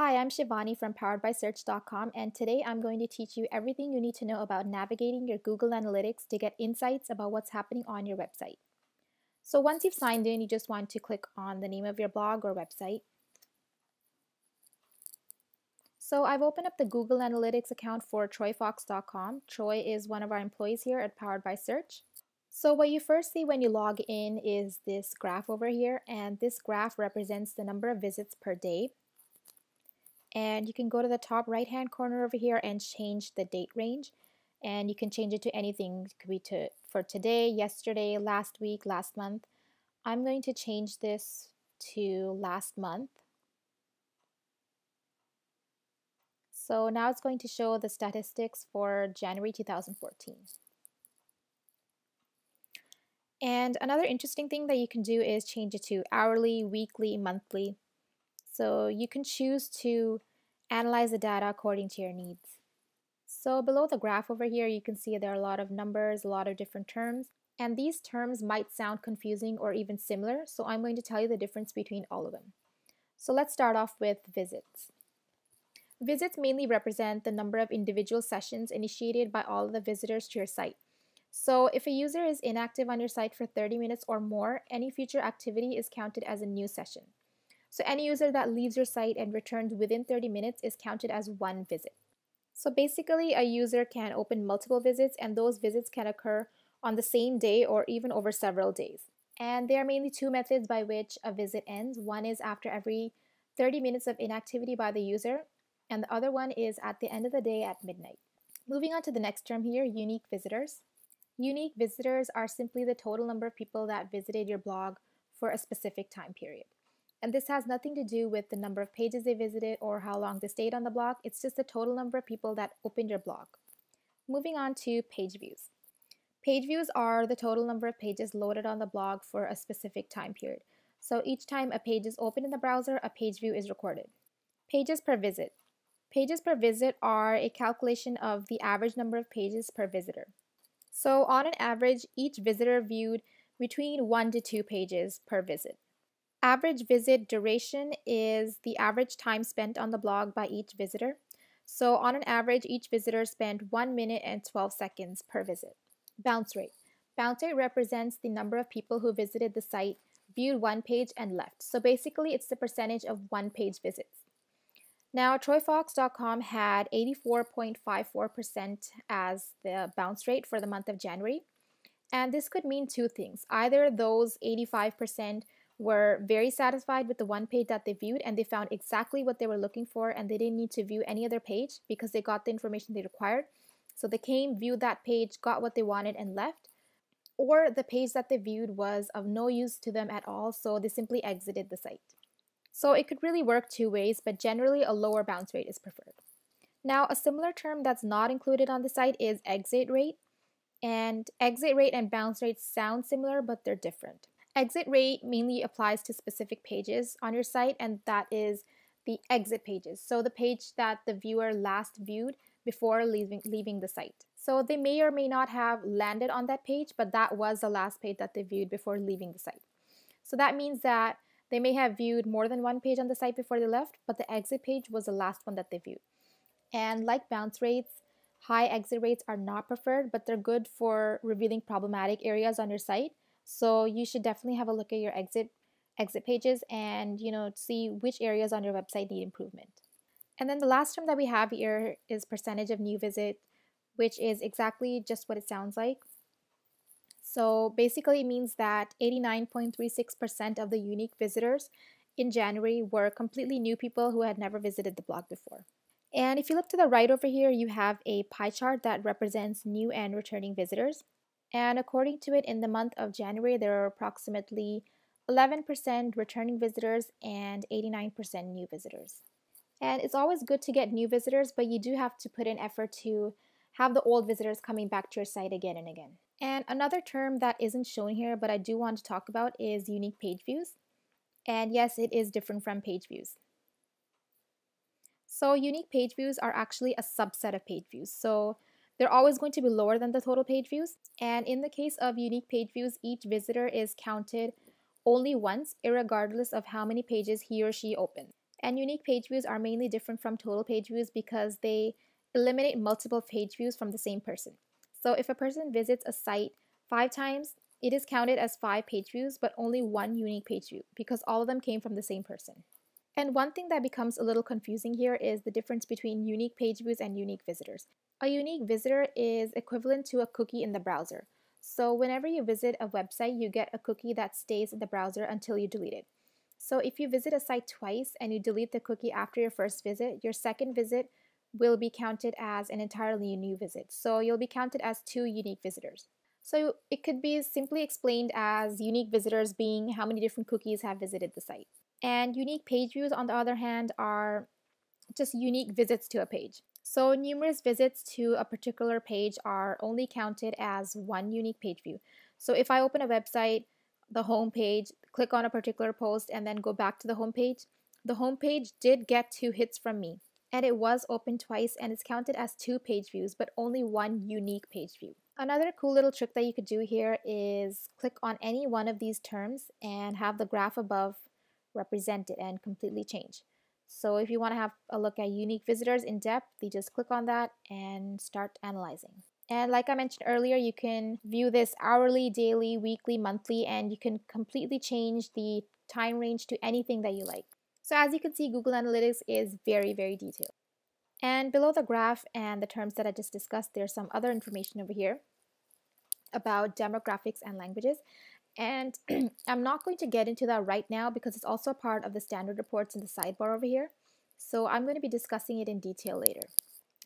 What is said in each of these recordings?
Hi, I'm Shivani from poweredbysearch.com, and today I'm going to teach you everything you need to know about navigating your Google Analytics to get insights about what's happening on your website. So once you've signed in, you just want to click on the name of your blog or website. So I've opened up the Google Analytics account for troyfox.com. Troy is one of our employees here at Powered by Search. So what you first see when you log in is this graph over here, and this graph represents the number of visits per day. And you can go to the top right hand corner over here and change the date range, and you can change it to anything. It could be for today, yesterday, last week, last month. I'm going to change this to last month. So now it's going to show the statistics for January 2014. And another interesting thing that you can do is change it to hourly, weekly, monthly. So you can choose to analyze the data according to your needs. So below the graph over here, you can see there are a lot of numbers, a lot of different terms, and these terms might sound confusing or even similar, so I'm going to tell you the difference between all of them. So let's start off with visits. Visits mainly represent the number of individual sessions initiated by all of the visitors to your site. So if a user is inactive on your site for 30 minutes or more, any future activity is counted as a new session. So any user that leaves your site and returns within 30 minutes is counted as one visit. So basically, a user can open multiple visits, and those visits can occur on the same day or even over several days. And there are mainly two methods by which a visit ends. One is after every 30 minutes of inactivity by the user, and the other one is at the end of the day at midnight. Moving on to the next term here, unique visitors. Unique visitors are simply the total number of people that visited your blog for a specific time period. And this has nothing to do with the number of pages they visited or how long they stayed on the blog. It's just the total number of people that opened your blog. Moving on to page views. Page views are the total number of pages loaded on the blog for a specific time period. So each time a page is opened in the browser, a page view is recorded. Pages per visit. Pages per visit are a calculation of the average number of pages per visitor. So on an average, each visitor viewed between 1 to 2 pages per visit. Average visit duration is the average time spent on the blog by each visitor. So on an average, each visitor spent 1 minute and 12 seconds per visit. Bounce rate. Bounce rate represents the number of people who visited the site, viewed one page, and left. So basically, it's the percentage of one-page visits. Now, troyfox.com had 84.54% as the bounce rate for the month of January. And this could mean two things. Either those 85% were very satisfied with the one page that they viewed and they found exactly what they were looking for and they didn't need to view any other page because they got the information they required. So they came, viewed that page, got what they wanted, and left. Or the page that they viewed was of no use to them at all, so they simply exited the site. So it could really work two ways, but generally a lower bounce rate is preferred. Now, a similar term that's not included on the site is exit rate. And exit rate and bounce rate sound similar, but they're different. Exit rate mainly applies to specific pages on your site, and that is the exit pages. So the page that the viewer last viewed before leaving the site. So they may or may not have landed on that page, but that was the last page that they viewed before leaving the site. So that means that they may have viewed more than one page on the site before they left, but the exit page was the last one that they viewed. And like bounce rates, high exit rates are not preferred, but they're good for revealing problematic areas on your site. So you should definitely have a look at your exit pages and see which areas on your website need improvement. And then the last term that we have here is percentage of new visit, which is exactly just what it sounds like. So basically it means that 89.36% of the unique visitors in January were completely new people who had never visited the blog before. And if you look to the right over here, you have a pie chart that represents new and returning visitors. And according to it, in the month of January, there are approximately 11% returning visitors and 89% new visitors. And it's always good to get new visitors, but you do have to put in effort to have the old visitors coming back to your site again and again. And another term that isn't shown here, but I do want to talk about, is unique page views. And yes, it is different from page views. So unique page views are actually a subset of page views. So they're always going to be lower than the total page views. And in the case of unique page views, each visitor is counted only once, irregardless of how many pages he or she opened. And unique page views are mainly different from total page views because they eliminate multiple page views from the same person. So if a person visits a site 5 times, it is counted as 5 page views, but only one unique page view because all of them came from the same person. And one thing that becomes a little confusing here is the difference between unique page views and unique visitors. A unique visitor is equivalent to a cookie in the browser. So whenever you visit a website, you get a cookie that stays in the browser until you delete it. So if you visit a site twice and you delete the cookie after your first visit, your second visit will be counted as an entirely new visit. So you'll be counted as 2 unique visitors. So it could be simply explained as unique visitors being how many different cookies have visited the site. And unique page views, on the other hand, are just unique visits to a page. So numerous visits to a particular page are only counted as one unique page view. So if I open a website, the home page, click on a particular post, and then go back to the home page did get 2 hits from me. And it was opened twice and it's counted as 2 page views, but only one unique page view. Another cool little trick that you could do here is click on any one of these terms and have the graph above represent it and completely change. So if you want to have a look at unique visitors in depth, you just click on that and start analyzing. And like I mentioned earlier, you can view this hourly, daily, weekly, monthly, and you can completely change the time range to anything that you like. So as you can see, Google Analytics is very, very detailed. And below the graph and the terms that I just discussed, there's some other information over here about demographics and languages. And I'm not going to get into that right now because it's also part of the standard reports in the sidebar over here. So I'm going to be discussing it in detail later.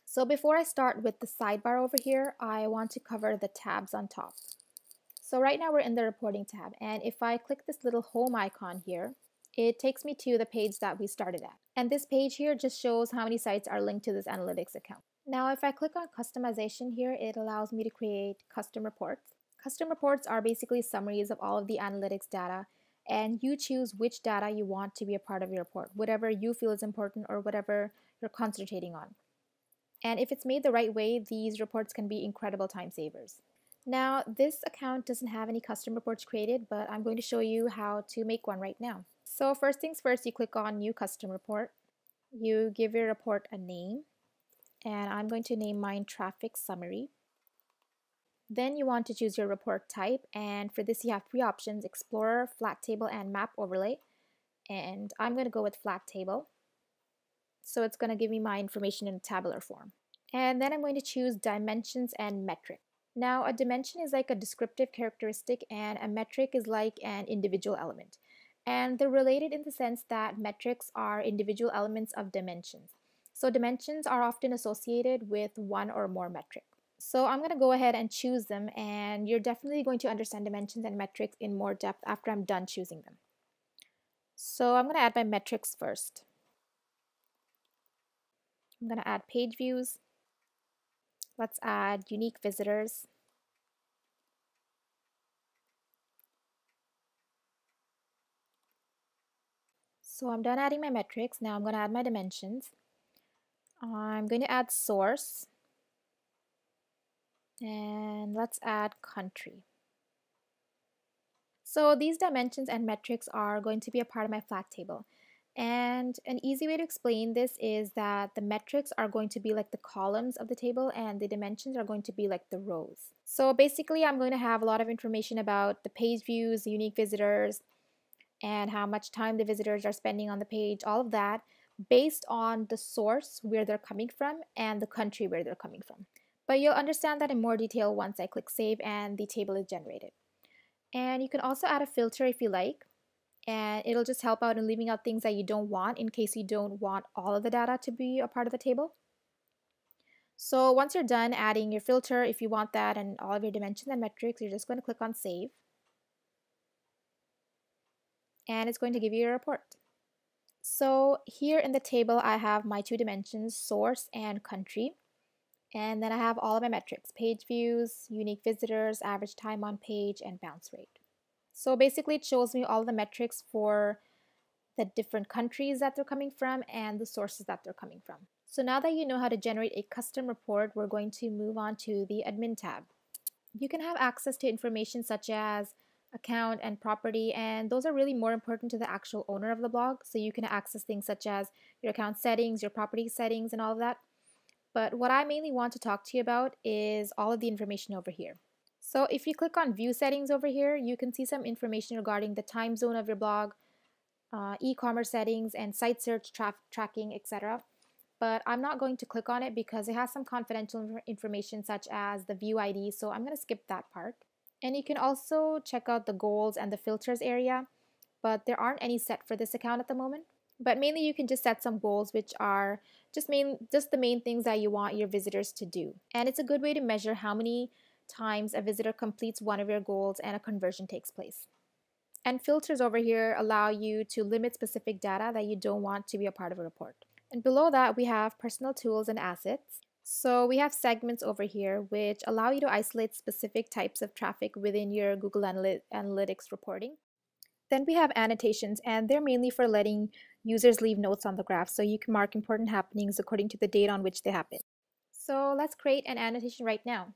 So before I start with the sidebar over here, I want to cover the tabs on top. So right now we're in the reporting tab, and if I click this little home icon here, it takes me to the page that we started at. And this page here just shows how many sites are linked to this analytics account. Now if I click on customization here, it allows me to create custom reports. Custom reports are basically summaries of all of the analytics data, and you choose which data you want to be a part of your report, whatever you feel is important or whatever you're concentrating on. And if it's made the right way, these reports can be incredible time savers. Now, this account doesn't have any custom reports created, but I'm going to show you how to make one right now. So first things first, you click on New Custom Report. You give your report a name, and I'm going to name mine Traffic Summary. Then you want to choose your report type, and for this you have 3 options: Explorer, Flat Table, and Map Overlay. And I'm going to go with Flat Table. So it's going to give me my information in a tabular form. And then I'm going to choose Dimensions and Metric. Now a dimension is like a descriptive characteristic and a metric is like an individual element. And they're related in the sense that metrics are individual elements of dimensions. So dimensions are often associated with one or more metric. So I'm going to go ahead and choose them, and you're definitely going to understand dimensions and metrics in more depth after I'm done choosing them. So I'm going to add my metrics first. I'm going to add page views. Let's add unique visitors. So I'm done adding my metrics. Now I'm going to add my dimensions. I'm going to add source. And let's add country. So these dimensions and metrics are going to be a part of my flat table. And an easy way to explain this is that the metrics are going to be like the columns of the table and the dimensions are going to be like the rows. So basically I'm going to have a lot of information about the page views, the unique visitors, and how much time the visitors are spending on the page, all of that based on the source where they're coming from and the country where they're coming from. But you'll understand that in more detail once I click save and the table is generated. And you can also add a filter if you like, and it'll just help out in leaving out things that you don't want in case you don't want all of the data to be a part of the table. So once you're done adding your filter, if you want that and all of your dimensions and metrics, you're just going to click on save. And it's going to give you a report. So here in the table, I have my 2 dimensions, source and country. And then I have all of my metrics: page views, unique visitors, average time on page, and bounce rate. So basically it shows me all the metrics for the different countries that they're coming from and the sources that they're coming from. So now that you know how to generate a custom report, we're going to move on to the admin tab. You can have access to information such as account, and property, and those are really more important to the actual owner of the blog. So you can access things such as your account settings, your property settings, and all of that. But what I mainly want to talk to you about is all of the information over here. So if you click on view settings over here, you can see some information regarding the time zone of your blog, e-commerce settings, and site search tracking, etc. But I'm not going to click on it because it has some confidential information such as the view ID, so I'm going to skip that part. And you can also check out the goals and the filters area, but there aren't any set for this account at the moment. But mainly you can just set some goals which are just the main things that you want your visitors to do. And it's a good way to measure how many times a visitor completes one of your goals and a conversion takes place. And filters over here allow you to limit specific data that you don't want to be a part of a report. And below that we have personal tools and assets. So we have segments over here which allow you to isolate specific types of traffic within your Google Analytics reporting. Then we have annotations, and they're mainly for letting users leave notes on the graph, so you can mark important happenings according to the date on which they happen. So let's create an annotation right now.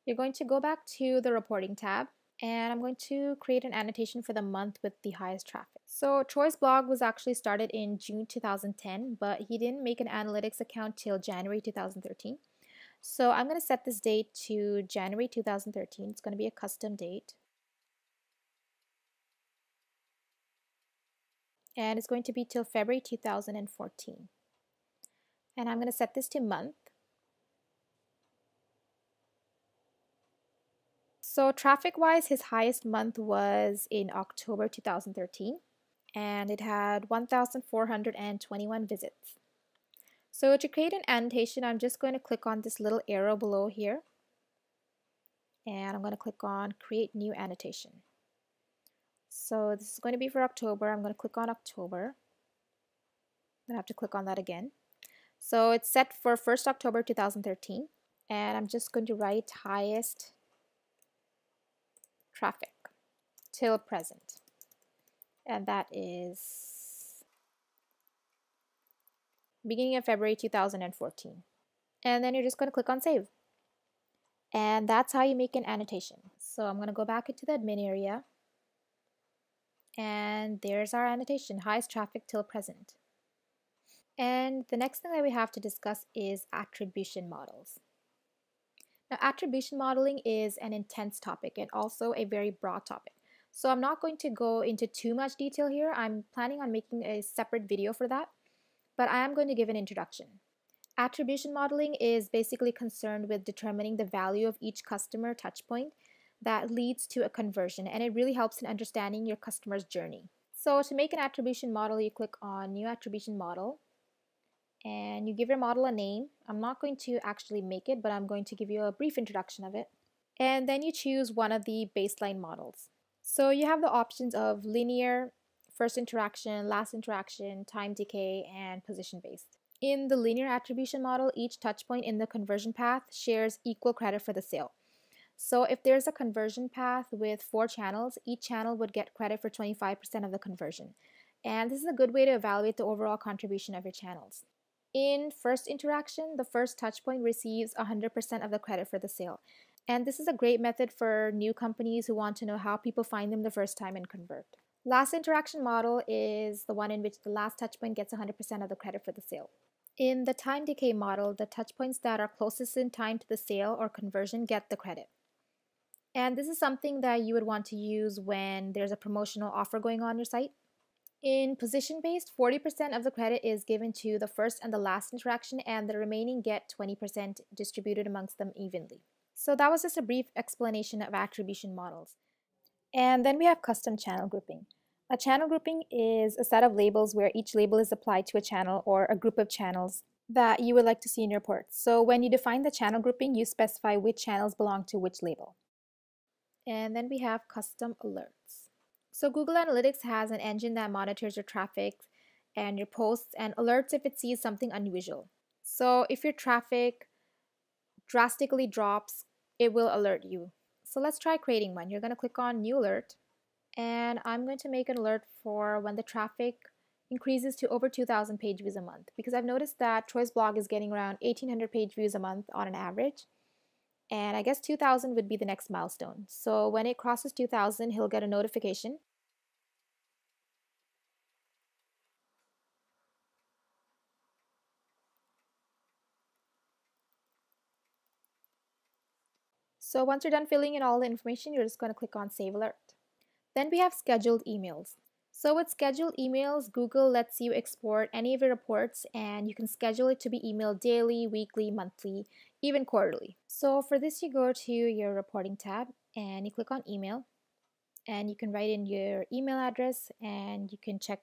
You're going to go back to the reporting tab, and I'm going to create an annotation for the month with the highest traffic. So Troy's blog was actually started in June 2010, but he didn't make an analytics account till January 2013. So I'm going to set this date to January 2013. It's going to be a custom date. And it's going to be till February 2014. And I'm going to set this to month. So traffic-wise, his highest month was in October 2013, and it had 1,421 visits. So to create an annotation, I'm just going to click on this little arrow below here, and I'm going to click on Create New Annotation. So this is going to be for October. I'm going to click on October. I'm going to have to click on that again. So it's set for 1st October 2013, and I'm just going to write highest traffic till present, and that is beginning of February 2014. And then you're just going to click on Save. And that's how you make an annotation. So I'm going to go back into the admin area, and there's our annotation, highest traffic till present. And the next thing that we have to discuss is attribution models. Now, attribution modeling is an intense topic and also a very broad topic. So I'm not going to go into too much detail here. I'm planning on making a separate video for that, but I am going to give an introduction. Attribution modeling is basically concerned with determining the value of each customer touchpoint that leads to a conversion, and it really helps in understanding your customer's journey. So to make an attribution model, you click on New Attribution Model, and you give your model a name. I'm not going to actually make it, but I'm going to give you a brief introduction of it. And then you choose one of the baseline models. So you have the options of linear, first interaction, last interaction, time decay, and position based. In the linear attribution model, each touchpoint in the conversion path shares equal credit for the sale. So if there's a conversion path with 4 channels, each channel would get credit for 25% of the conversion. And this is a good way to evaluate the overall contribution of your channels. In first interaction, the first touchpoint receives 100% of the credit for the sale. And this is a great method for new companies who want to know how people find them the first time and convert. Last interaction model is the one in which the last touchpoint gets 100% of the credit for the sale. In the time decay model, the touchpoints that are closest in time to the sale or conversion get the credit. And this is something that you would want to use when there's a promotional offer going on your site. In position-based, 40% of the credit is given to the first and the last interaction, and the remaining get 20% distributed amongst them evenly. So that was just a brief explanation of attribution models. And then we have custom channel grouping. A channel grouping is a set of labels where each label is applied to a channel or a group of channels that you would like to see in your report. So when you define the channel grouping, you specify which channels belong to which label. And then we have custom alerts. So Google Analytics has an engine that monitors your traffic and your posts and alerts if it sees something unusual. So if your traffic drastically drops, it will alert you. So let's try creating one. You're going to click on New Alert, and I'm going to make an alert for when the traffic increases to over 2,000 page views a month, because I've noticed that Troy's blog is getting around 1,800 page views a month on an average, And I guess 2000 would be the next milestone. So when it crosses 2000, he'll get a notification. So once you're done filling in all the information, you're just going to click on Save Alert. Then we have scheduled emails. So with scheduled emails, Google lets you export any of your reports and you can schedule it to be emailed daily, weekly, monthly, even quarterly. So for this, you go to your reporting tab and you click on email and you can write in your email address and you can check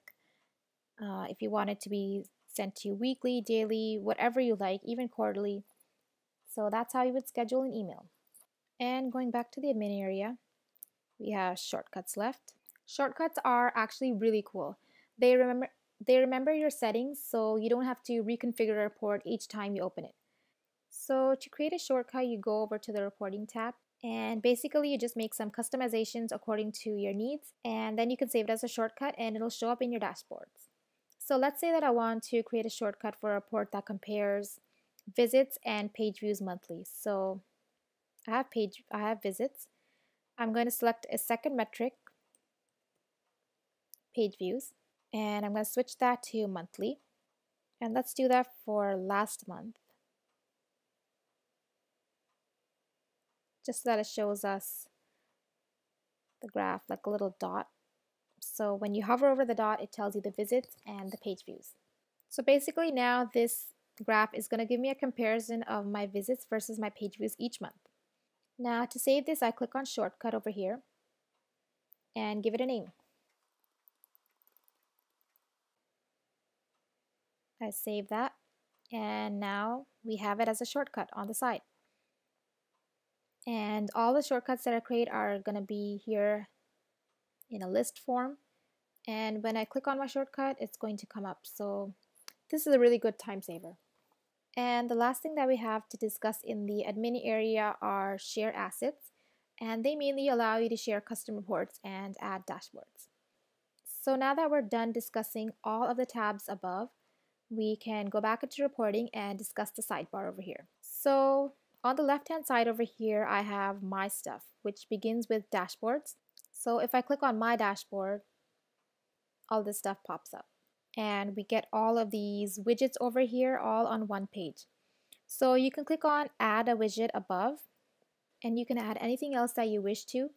if you want it to be sent to you weekly, daily, whatever you like, even quarterly. So that's how you would schedule an email. And going back to the admin area, we have shortcuts left. Shortcuts are actually really cool. They remember your settings, so you don't have to reconfigure a report each time you open it. So to create a shortcut, you go over to the reporting tab and basically you just make some customizations according to your needs, and then you can save it as a shortcut and it'll show up in your dashboards. So let's say that I want to create a shortcut for a report that compares visits and page views monthly. So I have visits. I'm going to select a second metric, page views, and I'm going to switch that to monthly. And let's do that for last month, just so that it shows us the graph like a little dot. So when you hover over the dot, it tells you the visits and the page views. So basically now this graph is going to give me a comparison of my visits versus my page views each month. Now to save this, I click on shortcut over here and give it a name. I save that, and now we have it as a shortcut on the side. And all the shortcuts that I create are going to be here in a list form. And when I click on my shortcut, it's going to come up. So this is a really good time saver. And the last thing that we have to discuss in the admin area are share assets. And they mainly allow you to share custom reports and add dashboards. So now that we're done discussing all of the tabs above, we can go back into reporting and discuss the sidebar over here. So on the left-hand side over here, I have my stuff, which begins with dashboards. So if I click on my dashboard, all this stuff pops up. And we get all of these widgets over here all on one page. So you can click on add a widget above, and you can add anything else that you wish to.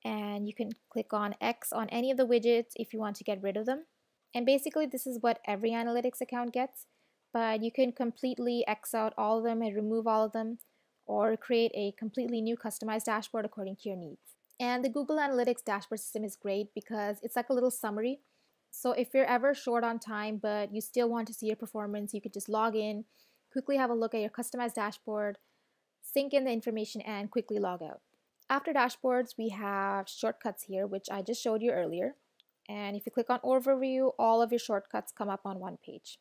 And you can click on X on any of the widgets if you want to get rid of them. And basically this is what every analytics account gets, but you can completely X out all of them and remove all of them, or create a completely new customized dashboard according to your needs. And the Google Analytics dashboard system is great because it's like a little summary. So if you're ever short on time but you still want to see your performance, you could just log in, quickly have a look at your customized dashboard, sync in the information, and quickly log out. After dashboards, we have shortcuts here, which I just showed you earlier. And if you click on overview, all of your shortcuts come up on one page.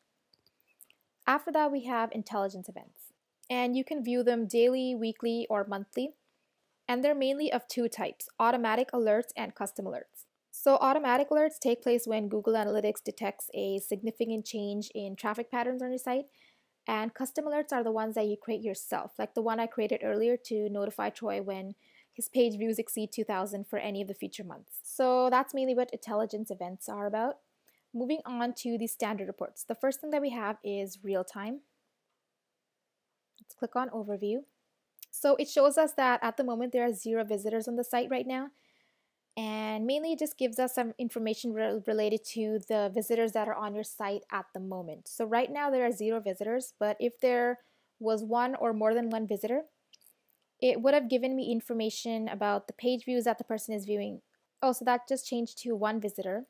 After that, we have intelligence events, and you can view them daily, weekly, or monthly. And they're mainly of two types: automatic alerts and custom alerts. So automatic alerts take place when Google Analytics detects a significant change in traffic patterns on your site, and custom alerts are the ones that you create yourself, like the one I created earlier to notify Troy when his page views exceed 2,000 for any of the future months. So that's mainly what intelligence events are about. Moving on to the standard reports. The first thing that we have is real time. Let's click on overview. So it shows us that at the moment there are 0 visitors on the site right now. And mainly it just gives us some information related to the visitors that are on your site at the moment. So right now there are 0 visitors, but if there was one or more than one visitor, it would have given me information about the page views that the person is viewing. Oh, so that just changed to 1 visitor.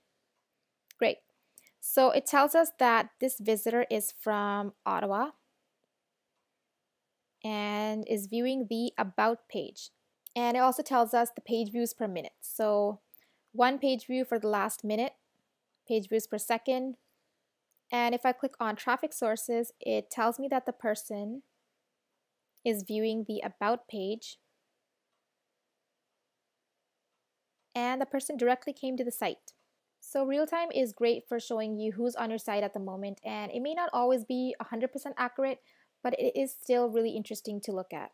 Great. So it tells us that this visitor is from Ottawa and is viewing the About page. And it also tells us the page views per minute. So 1 page view for the last minute, page views per second. And if I click on traffic sources, it tells me that the person is viewing the About page, and the person directly came to the site. So real-time is great for showing you who's on your site at the moment, and it may not always be 100% accurate, but it is still really interesting to look at.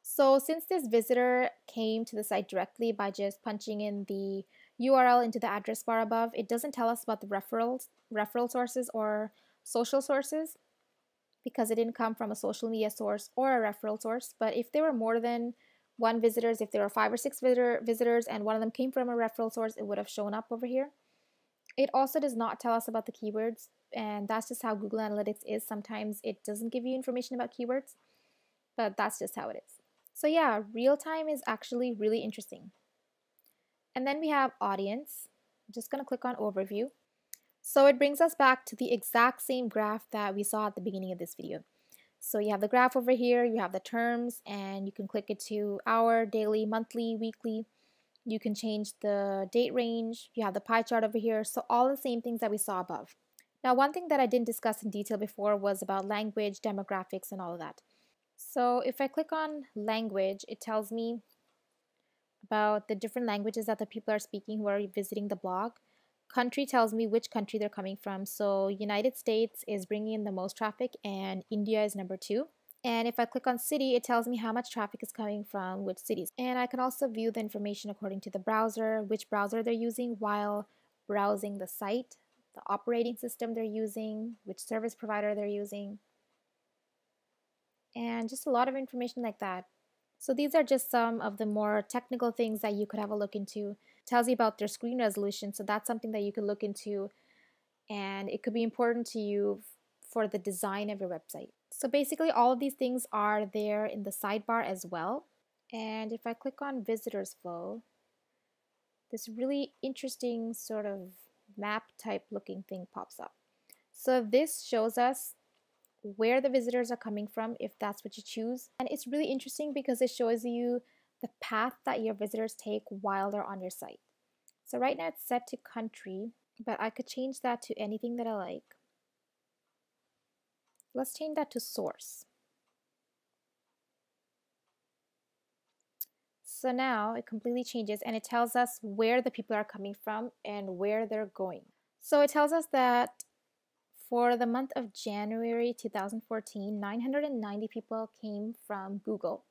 So since this visitor came to the site directly by just punching in the URL into the address bar above, it doesn't tell us about the referral sources or social sources because it didn't come from a social media source or a referral source. But if there were more than one visitors, if there were 5 or 6 visitors and one of them came from a referral source, it would have shown up over here. It also does not tell us about the keywords, and that's just how Google Analytics is. Sometimes it doesn't give you information about keywords, but that's just how it is. So yeah, real time is actually really interesting. And then we have audience. I'm just going to click on overview. So it brings us back to the exact same graph that we saw at the beginning of this video. So you have the graph over here, you have the terms, and you can click it to hour, daily, monthly, weekly. You can change the date range. You have the pie chart over here. So all the same things that we saw above. Now, one thing that I didn't discuss in detail before was about language, demographics, and all of that. So if I click on language, it tells me about the different languages that the people are speaking who are visiting the blog. Country tells me which country they're coming from. So United States is bringing in the most traffic and India is number 2. And if I click on city, it tells me how much traffic is coming from which cities. And I can also view the information according to the browser, which browser they're using while browsing the site, the operating system they're using, which service provider they're using, and just a lot of information like that. So these are just some of the more technical things that you could have a look into. It tells you about their screen resolution, so that's something that you could look into, and it could be important to you for the design of your website. So basically all of these things are there in the sidebar as well. And if I click on visitors flow, this really interesting sort of map type looking thing pops up. So this shows us where the visitors are coming from if that's what you choose. And it's really interesting because it shows you the path that your visitors take while they're on your site. So right now it's set to country, but I could change that to anything that I like. Let's change that to source. So now it completely changes and it tells us where the people are coming from and where they're going. So it tells us that for the month of January 2014, 990 people came from Google.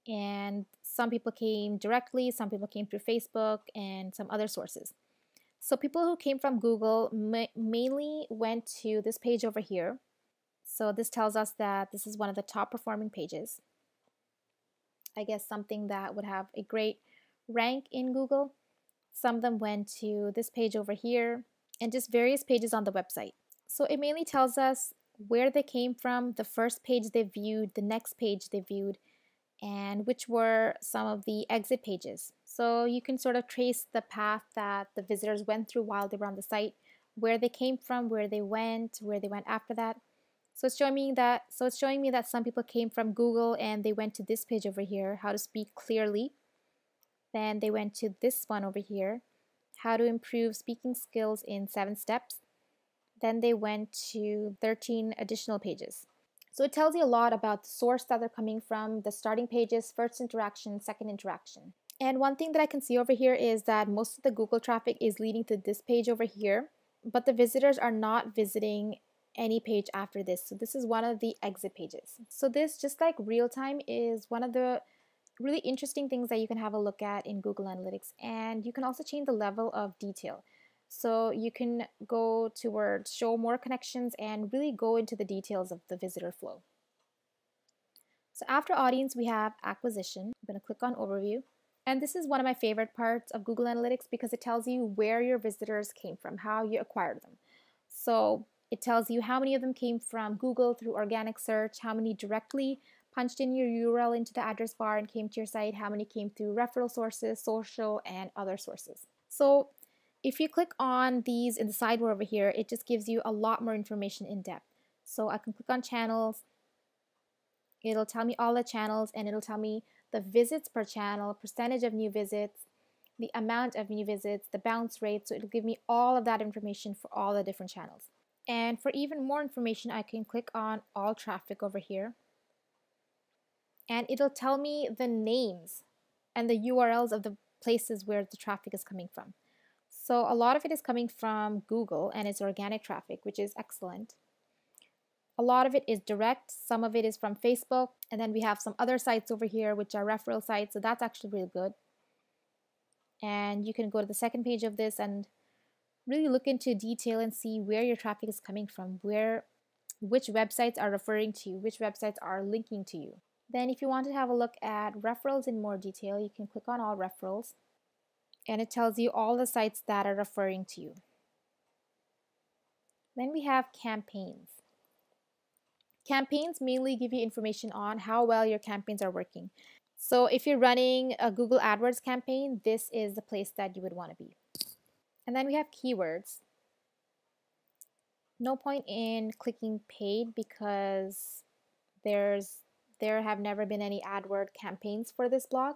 And some people came directly, some people came through Facebook, and some other sources. So people who came from Google mainly went to this page over here. So this tells us that this is one of the top performing pages. I guess something that would have a great rank in Google. Some of them went to this page over here and just various pages on the website. So it mainly tells us where they came from, the first page they viewed, the next page they viewed, and which were some of the exit pages. So you can sort of trace the path that the visitors went through while they were on the site, where they came from, where they went after that. So it's showing me that some people came from Google and they went to this page over here, how to speak clearly. Then they went to this one over here, how to improve speaking skills in 7 steps. Then they went to 13 additional pages. So it tells you a lot about the source that they're coming from, the starting pages, first interaction, second interaction. And one thing that I can see over here is that most of the Google traffic is leading to this page over here, but the visitors are not visiting any page after this. So this is one of the exit pages. So this, just like real time, is one of the really interesting things that you can have a look at in Google Analytics. And you can also change the level of detail. So you can go towards show more connections and really go into the details of the visitor flow. So after audience, we have acquisition. I'm going to click on overview. And this is one of my favorite parts of Google Analytics because it tells you where your visitors came from, how you acquired them. So it tells you how many of them came from Google through organic search, how many directly punched in your URL into the address bar and came to your site, how many came through referral sources, social, and other sources. So if you click on these in the sidebar over here, it just gives you a lot more information in depth. So I can click on channels. It'll tell me all the channels and it'll tell me the visits per channel, percentage of new visits, the amount of new visits, the bounce rate. So it'll give me all of that information for all the different channels. And for even more information, I can click on all traffic over here. And it'll tell me the names and the URLs of the places where the traffic is coming from. So a lot of it is coming from Google and it's organic traffic, which is excellent. A lot of it is direct, some of it is from Facebook, and then we have some other sites over here which are referral sites, so that's actually really good. And you can go to the second page of this and really look into detail and see where your traffic is coming from, which websites are referring to you, which websites are linking to you. Then if you want to have a look at referrals in more detail, you can click on all referrals and it tells you all the sites that are referring to you. Then we have campaigns. Campaigns mainly give you information on how well your campaigns are working. So if you're running a Google AdWords campaign, this is the place that you would want to be. And then we have keywords. No point in clicking paid because there have never been any AdWord campaigns for this blog.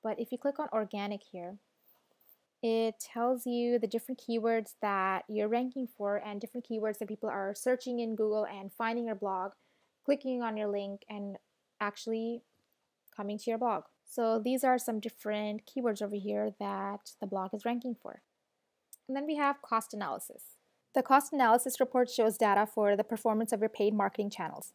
But if you click on organic here, it tells you the different keywords that you're ranking for and different keywords that people are searching in Google and finding your blog, clicking on your link, and actually coming to your blog. So these are some different keywords over here that the blog is ranking for. And then we have cost analysis. The cost analysis report shows data for the performance of your paid marketing channels.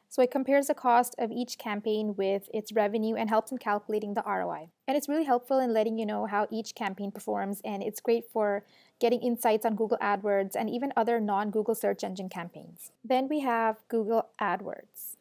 So it compares the cost of each campaign with its revenue and helps in calculating the ROI. And it's really helpful in letting you know how each campaign performs, and it's great for getting insights on Google AdWords and even other non-Google search engine campaigns. Then we have Google AdWords.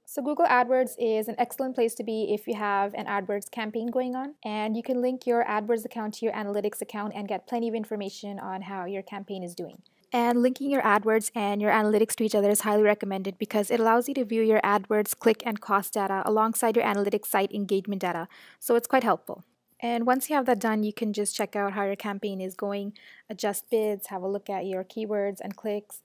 So Google AdWords is an excellent place to be if you have an AdWords campaign going on, and you can link your AdWords account to your analytics account and get plenty of information on how your campaign is doing. And linking your AdWords and your analytics to each other is highly recommended because it allows you to view your AdWords click and cost data alongside your analytics site engagement data. So it's quite helpful. And once you have that done, you can just check out how your campaign is going, adjust bids, have a look at your keywords and clicks,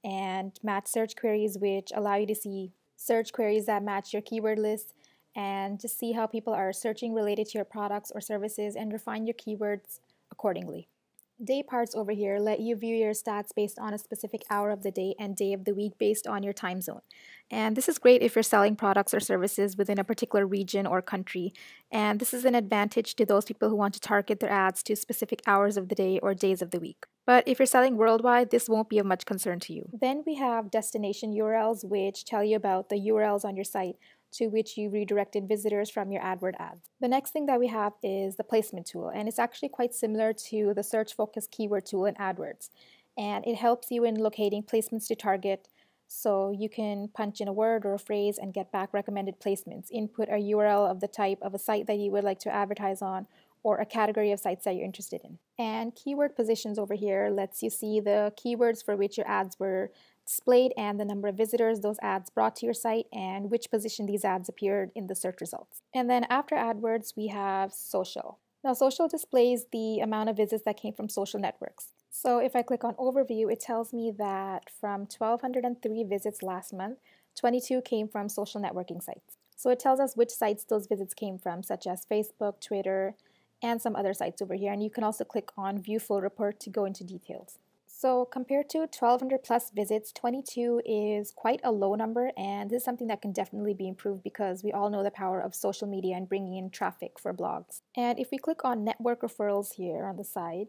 and match search queries, which allow you to see search queries that match your keyword list, and just see how people are searching related to your products or services and refine your keywords accordingly. Day parts over here let you view your stats based on a specific hour of the day and day of the week based on your time zone. And this is great if you're selling products or services within a particular region or country. And this is an advantage to those people who want to target their ads to specific hours of the day or days of the week. But if you're selling worldwide, this won't be of much concern to you. Then we have destination URLs, which tell you about the URLs on your site to which you redirected visitors from your AdWord ads. The next thing that we have is the placement tool, and it's actually quite similar to the search focus keyword tool in AdWords. And it helps you in locating placements to target, so you can punch in a word or a phrase and get back recommended placements. Input a URL of the type of a site that you would like to advertise on, or a category of sites that you're interested in. And keyword positions over here lets you see the keywords for which your ads were displayed and the number of visitors those ads brought to your site and which position these ads appeared in the search results. And then after AdWords, we have social. Now social displays the amount of visits that came from social networks. So if I click on overview, it tells me that from 1,203 visits last month, 22 came from social networking sites. So it tells us which sites those visits came from, such as Facebook, Twitter, and some other sites over here. And you can also click on view full report to go into details. So compared to 1,200 plus visits, 22 is quite a low number, and this is something that can definitely be improved because we all know the power of social media and bringing in traffic for blogs. And if we click on network referrals here on the side,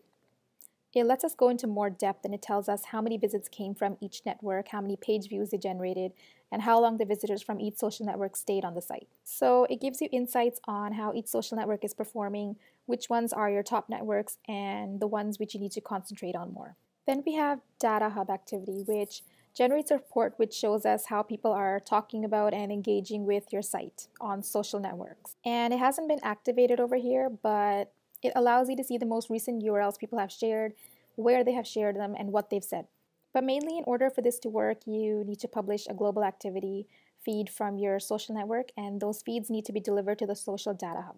it lets us go into more depth, and it tells us how many visits came from each network, how many page views they generated, and how long the visitors from each social network stayed on the site. So it gives you insights on how each social network is performing, which ones are your top networks, and the ones which you need to concentrate on more. Then we have Data Hub activity, which generates a report which shows us how people are talking about and engaging with your site on social networks. And it hasn't been activated over here, but it allows you to see the most recent URLs people have shared, where they have shared them, and what they've said. But mainly, in order for this to work, you need to publish a global activity feed from your social network, and those feeds need to be delivered to the social data hub.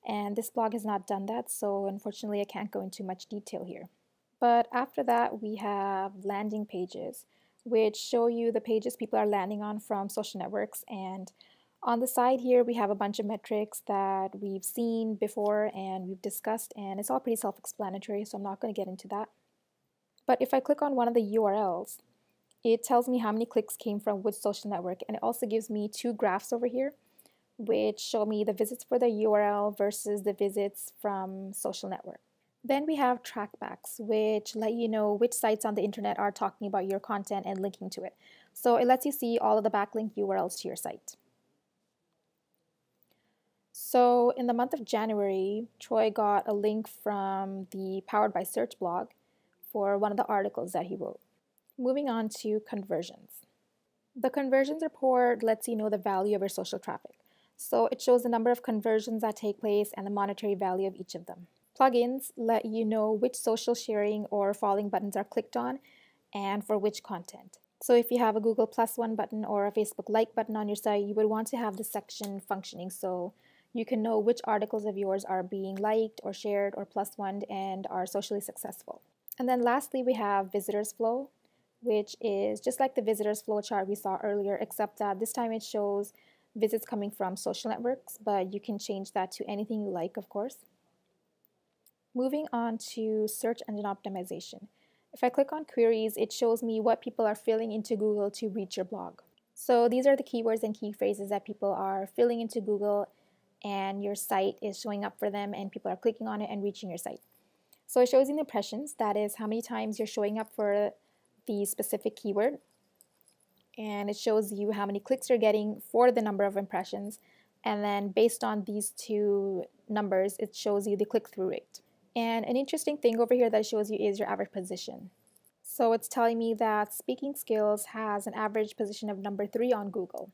And this blog has not done that, so unfortunately I can't go into much detail here. But after that, we have landing pages, which show you the pages people are landing on from social networks. And on the side here, we have a bunch of metrics that we've seen before and we've discussed, and it's all pretty self-explanatory, so I'm not going to get into that. But if I click on one of the URLs, it tells me how many clicks came from which social network, and it also gives me two graphs over here, which show me the visits for the URL versus the visits from social network. Then we have trackbacks, which let you know which sites on the internet are talking about your content and linking to it. So it lets you see all of the backlink URLs to your site. So in the month of January, Troy got a link from the Powered by Search blog for one of the articles that he wrote. Moving on to conversions. The conversions report lets you know the value of your social traffic. So it shows the number of conversions that take place and the monetary value of each of them. Plugins let you know which social sharing or following buttons are clicked on and for which content. So if you have a Google Plus One button or a Facebook Like button on your site, you would want to have this section functioning so you can know which articles of yours are being liked or shared or plus one and are socially successful. And then lastly, we have visitors flow, which is just like the visitors flow chart we saw earlier, except that this time it shows visits coming from social networks, but you can change that to anything you like, of course. Moving on to search engine optimization. If I click on queries, it shows me what people are filling into Google to reach your blog. So these are the keywords and key phrases that people are filling into Google, and your site is showing up for them and people are clicking on it and reaching your site. So it shows you the impressions, that is how many times you're showing up for the specific keyword, and it shows you how many clicks you're getting for the number of impressions, and then based on these two numbers, it shows you the click-through rate. And an interesting thing over here that it shows you is your average position. So it's telling me that Speaking Skills has an average position of number 3 on Google.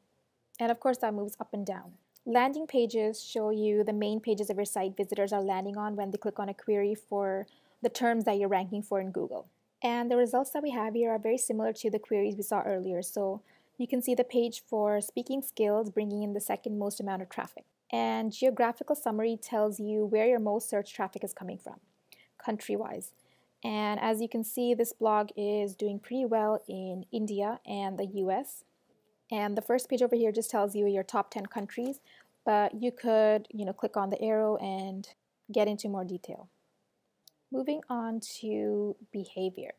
And of course that moves up and down. Landing pages show you the main pages of your site visitors are landing on when they click on a query for the terms that you're ranking for in Google. And the results that we have here are very similar to the queries we saw earlier. So you can see the page for Speaking Skills bringing in the second most amount of traffic. And geographical summary tells you where your most search traffic is coming from, country-wise. And as you can see, this blog is doing pretty well in India and the US. And the first page over here just tells you your top 10 countries, but you could, click on the arrow and get into more detail. Moving on to behavior.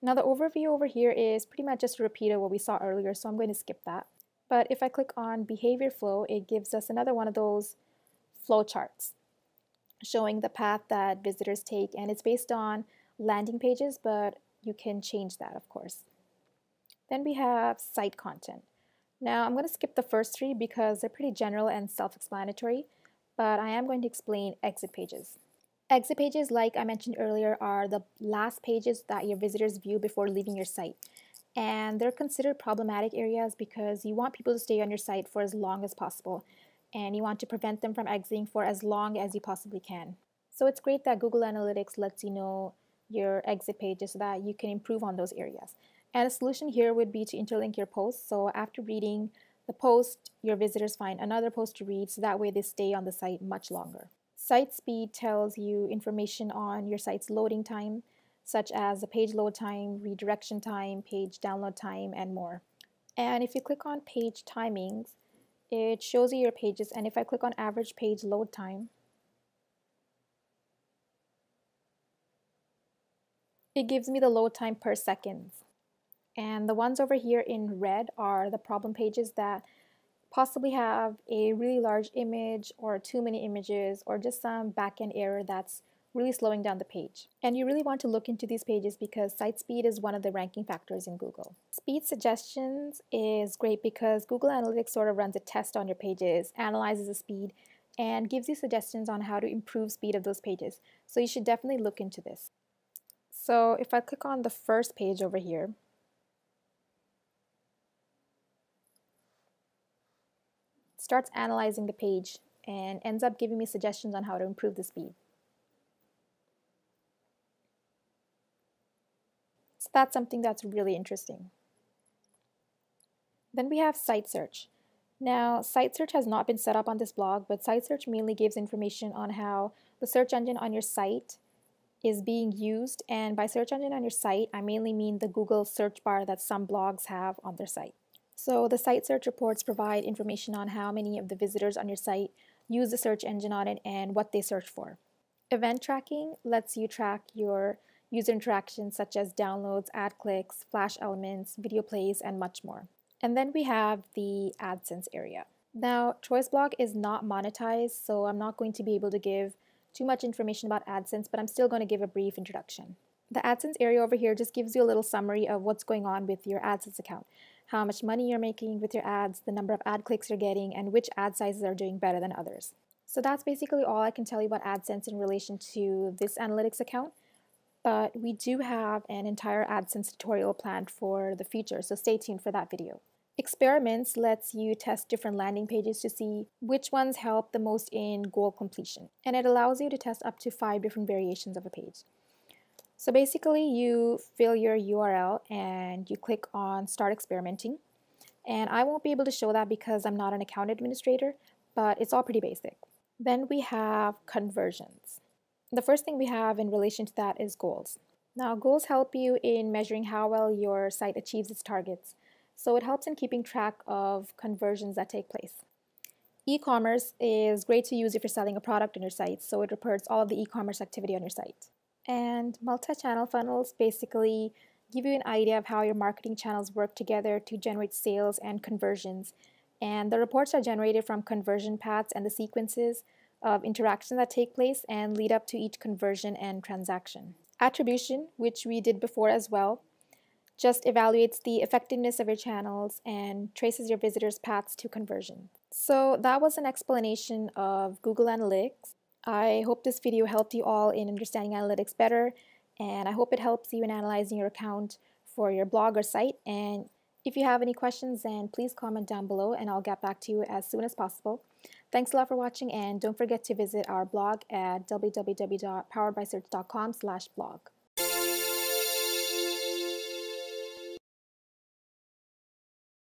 Now the overview over here is pretty much just a repeat of what we saw earlier, so I'm going to skip that. But if I click on behavior flow, it gives us another one of those flow charts showing the path that visitors take, and it's based on landing pages, but you can change that, of course. Then we have site content. Now I'm going to skip the first three because they're pretty general and self-explanatory, but I am going to explain exit pages. Exit pages, like I mentioned earlier, are the last pages that your visitors view before leaving your site. And they're considered problematic areas because you want people to stay on your site for as long as possible, and you want to prevent them from exiting for as long as you possibly can. So it's great that Google Analytics lets you know your exit pages so that you can improve on those areas. And a solution here would be to interlink your posts. So after reading the post, your visitors find another post to read, so that way they stay on the site much longer. Site speed tells you information on your site's loading time, such as the page load time, redirection time, page download time, and more. And if you click on page timings, it shows you your pages. And if I click on average page load time, it gives me the load time per second. And the ones over here in red are the problem pages that possibly have a really large image or too many images or just some back-end error that's really slowing down the page. And you really want to look into these pages because site speed is one of the ranking factors in Google. Speed suggestions is great because Google Analytics sort of runs a test on your pages, analyzes the speed, and gives you suggestions on how to improve speed of those pages. So you should definitely look into this. So if I click on the first page over here, it starts analyzing the page and ends up giving me suggestions on how to improve the speed. So that's something that's really interesting. Then we have site search. Now, site search has not been set up on this blog, but site search mainly gives information on how the search engine on your site is being used. And by search engine on your site, I mainly mean the Google search bar that some blogs have on their site. So the site search reports provide information on how many of the visitors on your site use the search engine on it and what they search for. Event tracking lets you track your user interactions such as downloads, ad clicks, flash elements, video plays, and much more. And then we have the AdSense area. Now, Troy's blog is not monetized, so I'm not going to be able to give too much information about AdSense, but I'm still going to give a brief introduction. The AdSense area over here just gives you a little summary of what's going on with your AdSense account, how much money you're making with your ads, the number of ad clicks you're getting, and which ad sizes are doing better than others. So that's basically all I can tell you about AdSense in relation to this analytics account, but we do have an entire AdSense tutorial planned for the future, so stay tuned for that video. Experiments lets you test different landing pages to see which ones help the most in goal completion, and it allows you to test up to 5 different variations of a page. So basically you fill your URL and you click on Start Experimenting, and I won't be able to show that because I'm not an account administrator, but it's all pretty basic. Then we have conversions. The first thing we have in relation to that is goals. Now goals help you in measuring how well your site achieves its targets. So it helps in keeping track of conversions that take place. E-commerce is great to use if you're selling a product on your site, so it reports all of the e-commerce activity on your site. And multi-channel funnels basically give you an idea of how your marketing channels work together to generate sales and conversions. And the reports are generated from conversion paths and the sequences of interactions that take place and lead up to each conversion and transaction. Attribution, which we did before as well, just evaluates the effectiveness of your channels and traces your visitors' paths to conversion. So that was an explanation of Google Analytics. I hope this video helped you all in understanding analytics better, and I hope it helps you in analyzing your account for your blog or site. And if you have any questions, then please comment down below and I'll get back to you as soon as possible. Thanks a lot for watching, and don't forget to visit our blog at www.poweredbysearch.com/blog.